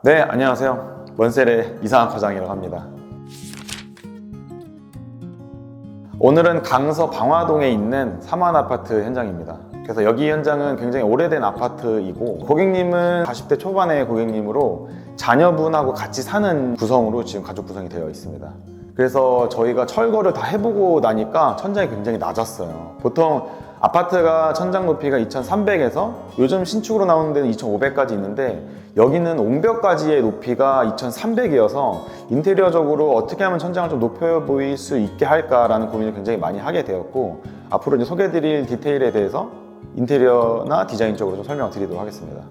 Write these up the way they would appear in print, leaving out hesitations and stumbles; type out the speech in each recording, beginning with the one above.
네, 안녕하세요. 원셀의 이상한 과장이라고 합니다. 오늘은 강서 방화동에 있는 사무아파트 현장입니다. 그래서 여기 현장은 굉장히 오래된 아파트이고, 고객님은 40대 초반의 고객님으로 자녀분하고 같이 사는 구성으로 지금 가족 구성이 되어 있습니다. 그래서 저희가 철거를 다 해보고 나니까 천장이 굉장히 낮았어요. 보통 아파트가 천장 높이가 2300에서 요즘 신축으로 나오는 데는 2500까지 있는데, 여기는 옹벽까지의 높이가 2300이어서 인테리어적으로 어떻게 하면 천장을 좀 높여 보일 수 있게 할까라는 고민을 굉장히 많이 하게 되었고, 앞으로 이제 소개해드릴 디테일에 대해서 인테리어나 디자인적으로 좀 설명을 드리도록 하겠습니다.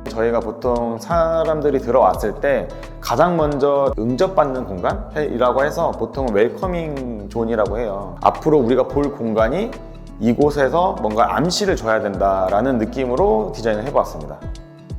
저희가 보통 사람들이 들어왔을 때 가장 먼저 응접받는 공간이라고 해서 보통은 웰커밍 존이라고 해요. 앞으로 우리가 볼 공간이 이곳에서 뭔가 암시를 줘야 된다라는 느낌으로 디자인을 해보았습니다.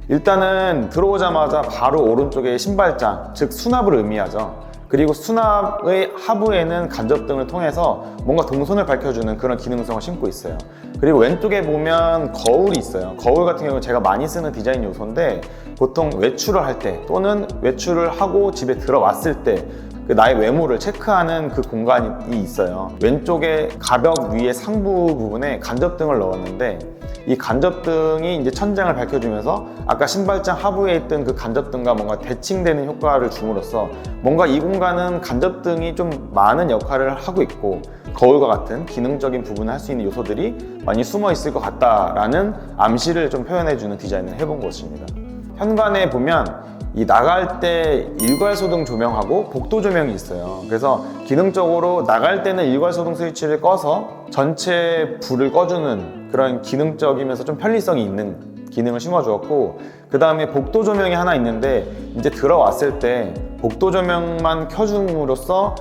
일단은 들어오자마자 바로 오른쪽에 신발장, 즉 수납을 의미하죠. 그리고 수납의 하부에는 간접등을 통해서 뭔가 동선을 밝혀주는 그런 기능성을 심고 있어요. 그리고 왼쪽에 보면 거울이 있어요. 거울 같은 경우는 제가 많이 쓰는 디자인 요소인데, 보통 외출을 할 때 또는 외출을 하고 집에 들어왔을 때 나의 외모를 체크하는 그 공간이 있어요. 왼쪽에 가벽 위에 상부 부분에 간접등을 넣었는데, 이 간접등이 이제 천장을 밝혀주면서 아까 신발장 하부에 있던 그 간접등과 뭔가 대칭되는 효과를 줌으로써 뭔가 이 공간은 간접등이 좀 많은 역할을 하고 있고, 거울과 같은 기능적인 부분을 할 수 있는 요소들이 많이 숨어 있을 것 같다라는 암시를 좀 표현해주는 디자인을 해본 것입니다. 현관에 보면 이 나갈 때 일괄소등 조명하고 복도 조명이 있어요. 그래서 기능적으로 나갈 때는 일괄소등 스위치를 꺼서 전체 불을 꺼주는 그런 기능적이면서 좀 편리성이 있는 기능을 심어주었고, 그 다음에 복도 조명이 하나 있는데, 이제 들어왔을 때 복도 조명만 켜줌으로써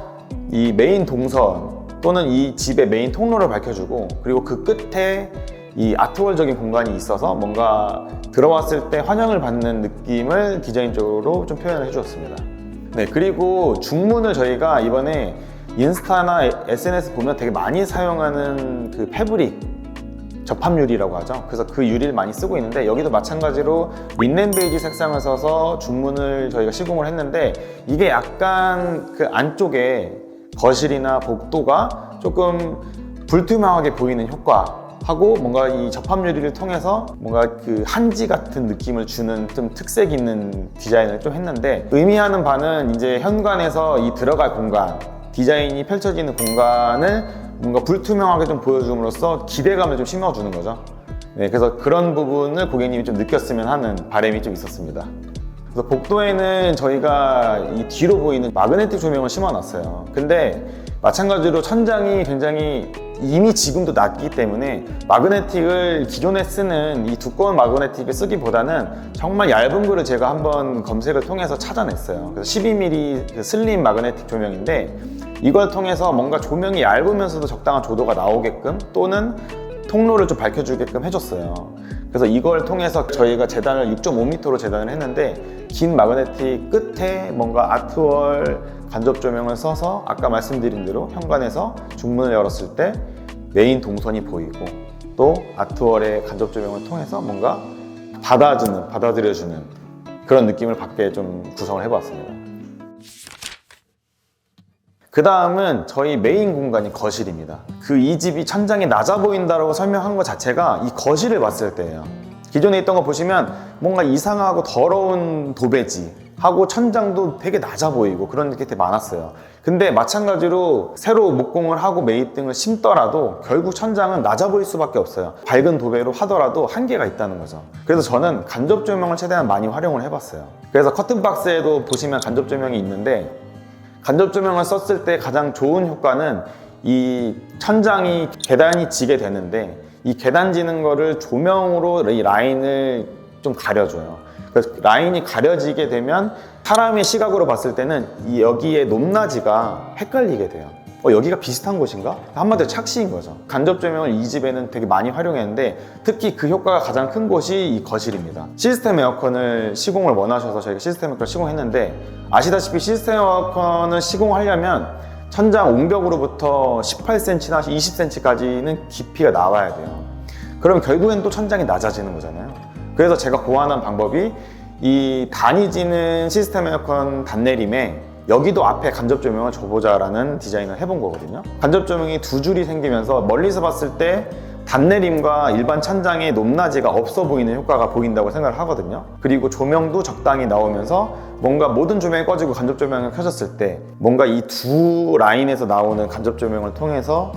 이 메인 동선 또는 이 집의 메인 통로를 밝혀주고, 그리고 그 끝에 이 아트월적인 공간이 있어서 뭔가 들어왔을 때 환영을 받는 느낌을 디자인적으로 좀 표현을 해주었습니다. 네, 그리고 중문을 저희가 이번에 인스타나 SNS 보면 되게 많이 사용하는 그 패브릭 접합유리라고 하죠. 그래서 그 유리를 많이 쓰고 있는데, 여기도 마찬가지로 린넨 베이지 색상을 써서 중문을 저희가 시공을 했는데, 이게 약간 그 안쪽에 거실이나 복도가 조금 불투명하게 보이는 효과 하고, 뭔가 이 접합유리를 통해서 뭔가 그 한지 같은 느낌을 주는 좀 특색 있는 디자인을 좀 했는데, 의미하는 바는 이제 현관에서 이 들어갈 공간, 디자인이 펼쳐지는 공간을 뭔가 불투명하게 좀 보여줌으로써 기대감을 좀 심어주는 거죠. 네, 그래서 그런 부분을 고객님이 좀 느꼈으면 하는 바람이 좀 있었습니다. 그래서 복도에는 저희가 이 뒤로 보이는 마그네틱 조명을 심어놨어요. 근데 마찬가지로 천장이 굉장히 이미 지금도 낮기 때문에 마그네틱을 기존에 쓰는 이 두꺼운 마그네틱을 쓰기보다는 정말 얇은 거를 제가 한번 검색을 통해서 찾아냈어요. 그래서 12mm 그 슬림 마그네틱 조명인데, 이걸 통해서 뭔가 조명이 얇으면서도 적당한 조도가 나오게끔 또는 통로를 좀 밝혀주게끔 해줬어요. 그래서 이걸 통해서 저희가 재단을 6.5m로 재단을 했는데, 긴 마그네틱 끝에 뭔가 아트월 간접 조명을 써서 아까 말씀드린 대로 현관에서 중문을 열었을 때 메인 동선이 보이고, 또 아트월의 간접 조명을 통해서 뭔가 받아들여주는 그런 느낌을 받게 좀 구성을 해봤습니다. 그 다음은 저희 메인 공간인 거실입니다. 이 집이 천장이 낮아 보인다고 설명한 것 자체가 이 거실을 봤을 때예요. 기존에 있던 거 보시면 뭔가 이상하고 더러운 도배지 하고 천장도 되게 낮아 보이고 그런 게 되게 많았어요. 근데 마찬가지로 새로 목공을 하고 매입등을 심더라도 결국 천장은 낮아 보일 수밖에 없어요. 밝은 도배로 하더라도 한계가 있다는 거죠. 그래서 저는 간접 조명을 최대한 많이 활용을 해봤어요. 그래서 커튼박스에도 보시면 간접 조명이 있는데, 간접 조명을 썼을 때 가장 좋은 효과는 이 천장이 계단이 지게 되는데, 이 계단 지는 거를 조명으로 이 라인을 좀 가려줘요. 그래서 라인이 가려지게 되면 사람의 시각으로 봤을 때는 여기에 높낮이가 헷갈리게 돼요. 여기가 비슷한 곳인가? 한마디로 착시인 거죠. 간접 조명을 이 집에는 되게 많이 활용했는데, 특히 그 효과가 가장 큰 곳이 이 거실입니다. 시스템 에어컨을 시공을 원하셔서 저희가 시스템 에어컨을 시공했는데, 아시다시피 시스템 에어컨을 시공하려면 천장 옹벽으로부터 18cm나 20cm까지는 깊이가 나와야 돼요. 그럼 결국엔 또 천장이 낮아지는 거잖아요. 그래서 제가 고안한 방법이 이 다니지는 시스템 에어컨 단내림에 여기도 앞에 간접 조명을 줘보자라는 디자인을 해본 거거든요. 간접 조명이 두 줄이 생기면서 멀리서 봤을 때 단내림과 일반 천장의 높낮이가 없어 보이는 효과가 보인다고 생각을 하거든요. 그리고 조명도 적당히 나오면서 뭔가 모든 조명이 꺼지고 간접 조명을 켜졌을 때 뭔가 이 두 라인에서 나오는 간접 조명을 통해서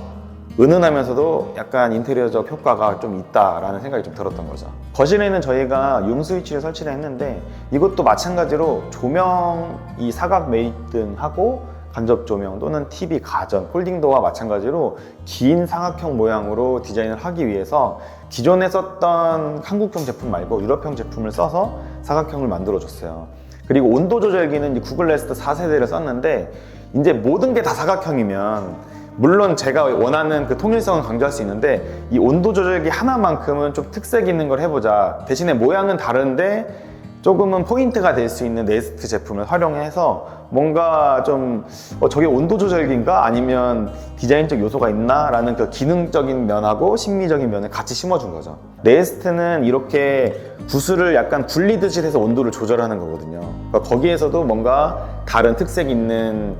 은은하면서도 약간 인테리어적 효과가 좀 있다라는 생각이 좀 들었던 거죠. 거실에는 저희가 융 스위치를 설치를 했는데 이것도 마찬가지로 조명 이 사각 매립등하고 간접 조명 또는 TV 가전, 폴딩도어와 마찬가지로 긴 사각형 모양으로 디자인을 하기 위해서 기존에 썼던 한국형 제품 말고 유럽형 제품을 써서 사각형을 만들어줬어요. 그리고 온도 조절기는 구글 네스트 4세대를 썼는데 이제 모든 게 다 사각형이면 물론 제가 원하는 그 통일성은 강조할 수 있는데 이 온도 조절기 하나만큼은 좀 특색 있는 걸 해보자. 대신에 모양은 다른데 조금은 포인트가 될 수 있는 네스트 제품을 활용해서 뭔가 좀 저게 온도 조절기인가? 아니면 디자인적 요소가 있나? 라는 그 기능적인 면하고 심미적인 면을 같이 심어준 거죠. 네스트는 이렇게 구슬을 약간 굴리듯이 해서 온도를 조절하는 거거든요. 그러니까 거기에서도 뭔가 다른 특색 있는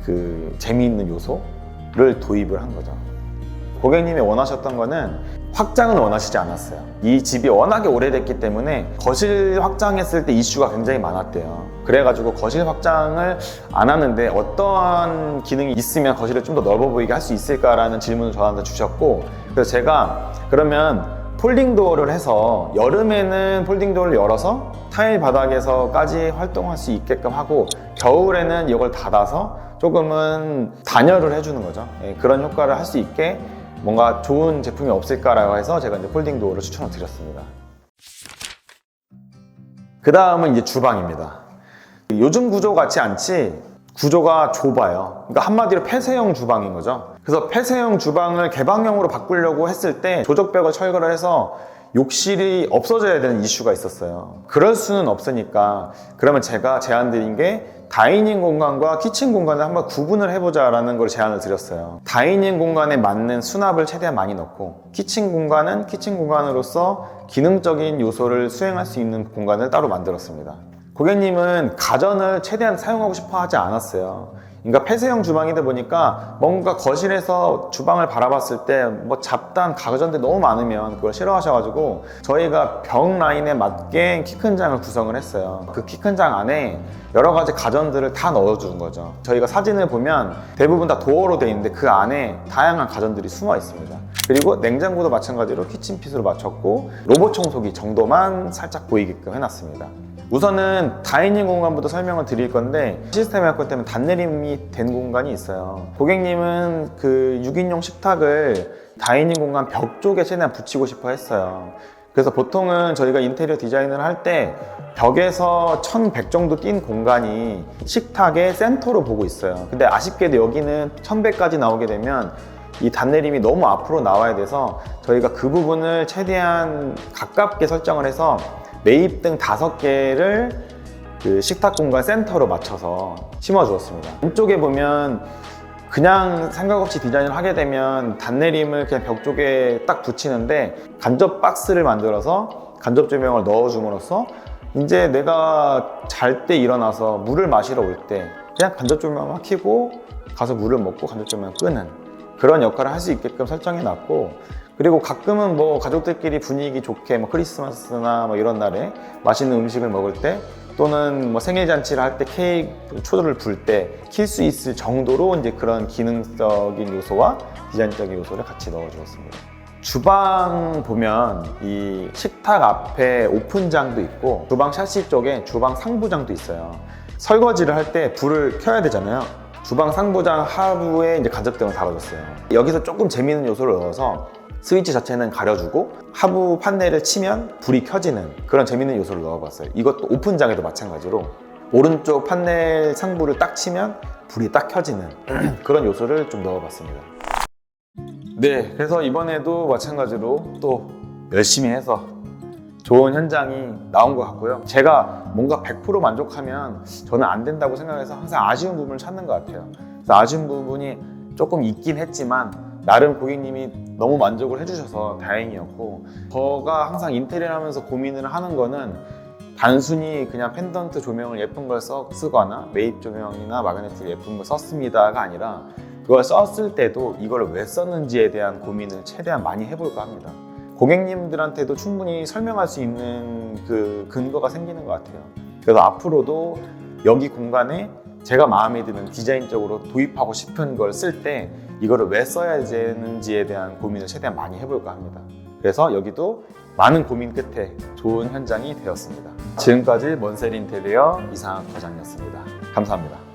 그 재미있는 요소를 도입을 한 거죠. 고객님이 원하셨던 거는 확장은 원하시지 않았어요. 이 집이 워낙에 오래됐기 때문에 거실 확장했을 때 이슈가 굉장히 많았대요. 그래가지고 거실 확장을 안 하는데 어떤 기능이 있으면 거실을 좀 더 넓어 보이게 할 수 있을까라는 질문을 저한테 주셨고, 그래서 제가 그러면 폴딩 도어를 해서 여름에는 폴딩 도어를 열어서 타일 바닥에서까지 활동할 수 있게끔 하고 겨울에는 이걸 닫아서 조금은 단열을 해주는 거죠. 그런 효과를 할 수 있게 뭔가 좋은 제품이 없을까라고 해서 제가 이제 폴딩 도어를 추천을 드렸습니다. 그 다음은 이제 주방입니다. 요즘 구조 같지 않지 구조가 좁아요. 그러니까 한마디로 폐쇄형 주방인 거죠. 그래서 폐쇄형 주방을 개방형으로 바꾸려고 했을 때 조적벽을 철거를 해서 욕실이 없어져야 되는 이슈가 있었어요. 그럴 수는 없으니까 그러면 제가 제안 드린 게 다이닝 공간과 키친 공간을 한번 구분을 해보자라는 걸 제안을 드렸어요. 다이닝 공간에 맞는 수납을 최대한 많이 넣고 키친 공간은 키친 공간으로서 기능적인 요소를 수행할 수 있는 공간을 따로 만들었습니다. 고객님은 가전을 최대한 사용하고 싶어 하지 않았어요. 그러니까 폐쇄형 주방이다 보니까 뭔가 거실에서 주방을 바라봤을 때 뭐 잡다한 가전들이 너무 많으면 그걸 싫어하셔가지고 저희가 벽 라인에 맞게 키 큰 장을 구성을 했어요. 그 키 큰 장 안에 여러 가지 가전들을 다 넣어주는 거죠. 저희가 사진을 보면 대부분 다 도어로 돼 있는데 그 안에 다양한 가전들이 숨어 있습니다. 그리고 냉장고도 마찬가지로 키친핏으로 맞췄고 로봇 청소기 정도만 살짝 보이게끔 해놨습니다. 우선은 다이닝 공간부터 설명을 드릴 건데 시스템 에어컨 때문에 단내림이 된 공간이 있어요. 고객님은 그 6인용 식탁을 다이닝 공간 벽 쪽에 최대한 붙이고 싶어 했어요. 그래서 보통은 저희가 인테리어 디자인을 할 때 벽에서 1100 정도 낀 공간이 식탁의 센터로 보고 있어요. 근데 아쉽게도 여기는 1100까지 나오게 되면 이 단내림이 너무 앞으로 나와야 돼서 저희가 그 부분을 최대한 가깝게 설정을 해서 매입등 5개를 그 식탁 공간 센터로 맞춰서 심어 주었습니다. 왼쪽에 보면 그냥 생각 없이 디자인을 하게 되면 단내림을 그냥 벽 쪽에 딱 붙이는데 간접 박스를 만들어서 간접 조명을 넣어 줌으로써 이제 내가 잘 때 일어나서 물을 마시러 올 때 그냥 간접 조명만 켜고 가서 물을 먹고 간접 조명을 끄는 그런 역할을 할 수 있게끔 설정해 놨고, 그리고 가끔은 뭐 가족들끼리 분위기 좋게 뭐 크리스마스나 뭐 이런 날에 맛있는 음식을 먹을 때 또는 뭐 생일 잔치를 할 때 케이크 초를 불 때 킬 수 있을 정도로 이제 그런 기능적인 요소와 디자인적인 요소를 같이 넣어 주었습니다. 주방 보면 이 식탁 앞에 오픈장도 있고 주방 샤시 쪽에 주방 상부장도 있어요. 설거지를 할 때 불을 켜야 되잖아요. 주방 상부장 하부에 이제 간접등을 달아줬어요. 여기서 조금 재미있는 요소를 넣어서 스위치 자체는 가려주고 하부 판넬을 치면 불이 켜지는 그런 재밌는 요소를 넣어봤어요. 이것도 오픈장에도 마찬가지로 오른쪽 판넬 상부를 딱 치면 불이 딱 켜지는 그런 요소를 좀 넣어봤습니다. 네, 그래서 이번에도 마찬가지로 또 열심히 해서 좋은 현장이 나온 것 같고요. 제가 뭔가 100% 만족하면 저는 안 된다고 생각해서 항상 아쉬운 부분을 찾는 것 같아요. 그래서 아쉬운 부분이 조금 있긴 했지만 나름 고객님이 너무 만족을 해주셔서 다행이었고, 저가 항상 인테리어를 하면서 고민을 하는 거는 단순히 그냥 펜던트 조명을 예쁜 걸 쓰거나 매입 조명이나 마그네틱 예쁜 걸 썼습니다가 아니라 그걸 썼을 때도 이걸 왜 썼는지에 대한 고민을 최대한 많이 해볼까 합니다. 고객님들한테도 충분히 설명할 수 있는 그 근거가 생기는 것 같아요. 그래서 앞으로도 여기 공간에 제가 마음에 드는 디자인적으로 도입하고 싶은 걸 쓸 때 이거를 왜 써야 되는지에 대한 고민을 최대한 많이 해볼까 합니다. 그래서 여기도 많은 고민 끝에 좋은 현장이 되었습니다. 지금까지 먼셀 인테리어 이상학 과장이었습니다. 감사합니다.